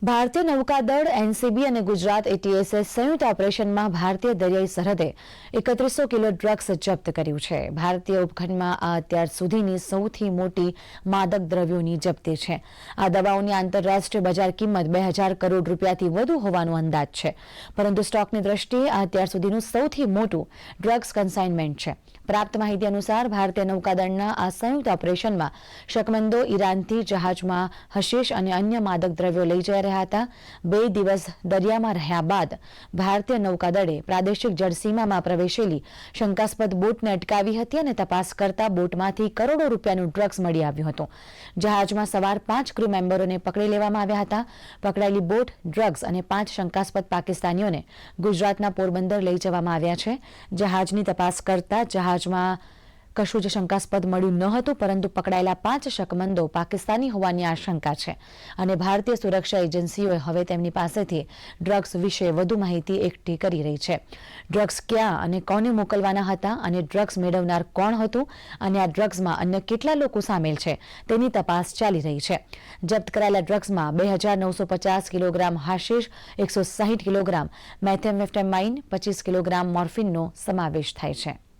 ભારતીય નૌકાદળ એનસીબી અને ગુજરાત એટીએસે સંયુક્ત ઓપરેશનમાં ભારતીય દરિયાઈ સરહદે 3100 કિલો ડ્રગ્સ જપ્ત કર્યું છે. ભારતીય ઉપખંડમાં આ અત્યાર સુધીની સૌથી મોટી માદક દ્રવ્યોની જપ્તી છે. આ દવાઓની આંતરરાષ્ટ્રીય બજાર કિંમત 2000 કરોડ રૂપિયાથી વધુ હોવાનો અંદાજ છે, પરંતુ સ્ટોકની દ્રષ્ટિએ આ અત્યાર સુધીનું સૌથી મોટું ડ્રગ્સ કન્સાઇનમેન્ટ છે. પ્રાપ્ત માહિતી અનુસાર ભારતીય નૌકાદળના આ સંયુક્ત ઓપરેશનમાં શકમંદો ઈરાનથી જહાજમાં હશીશ અને અન્ય માદક દ્રવ્યો લઈ જઈ રહ્યા હતા. 2 દિવસ દરિયામાં રહ્યા બાદ ભારતીય નૌકાદળે પ્રાદેશિક જળસીમામાં પ્રવેશેલી શંકાસ્પદ બોટને અટકાવી હતી અને તપાસ કરતા બોટમાંથી કરોડો રૂપિયાનું ડ્રગ્સ મળી આવ્યું હતું. જહાજમાં સવાર 5 ક્રૂ મેમ્બરોને પકડી લેવામાં આવ્યા હતા. પકડાયેલી બોટ, ડ્રગ્સ અને 5 શંકાસ્પદ પાકિસ્તાનીઓને ગુજરાતના પોરબંદર લઈ જવામાં આવ્યા છે. જહાજની તપાસ કરતા જહાજમાં કશું જ શંકાસ્પદ મળ્યું ન હતું, પરંતુ પકડાયેલા 5 શકમંદો પાકિસ્તાની હોવાની આશંકા છે અને ભારતીય સુરક્ષા એજન્સીઓએ હવે તેમની પાસેથી ડ્રગ્સ વિશે વધુ માહિતી એકઠી કરી રહી છે. ડ્રગ્સ ક્યાં અને કોને મોકલવાના હતા અને ડ્રગ્સ મેળવનાર કોણ હતું અને આ ડ્રગ્સમાં અન્ય કેટલા લોકો સામેલ છે તેની તપાસ ચાલી રહી છે. જપ્ત કરાયેલા ડ્રગ્સમાં 2950 કિલોગ્રામ હાશિશ, 160 કિલોગ્રામ મેથેમ્ફેટામાઇન, 25 કિલોગ્રામ મોર્ફિનનો સમાવેશ થાય છે.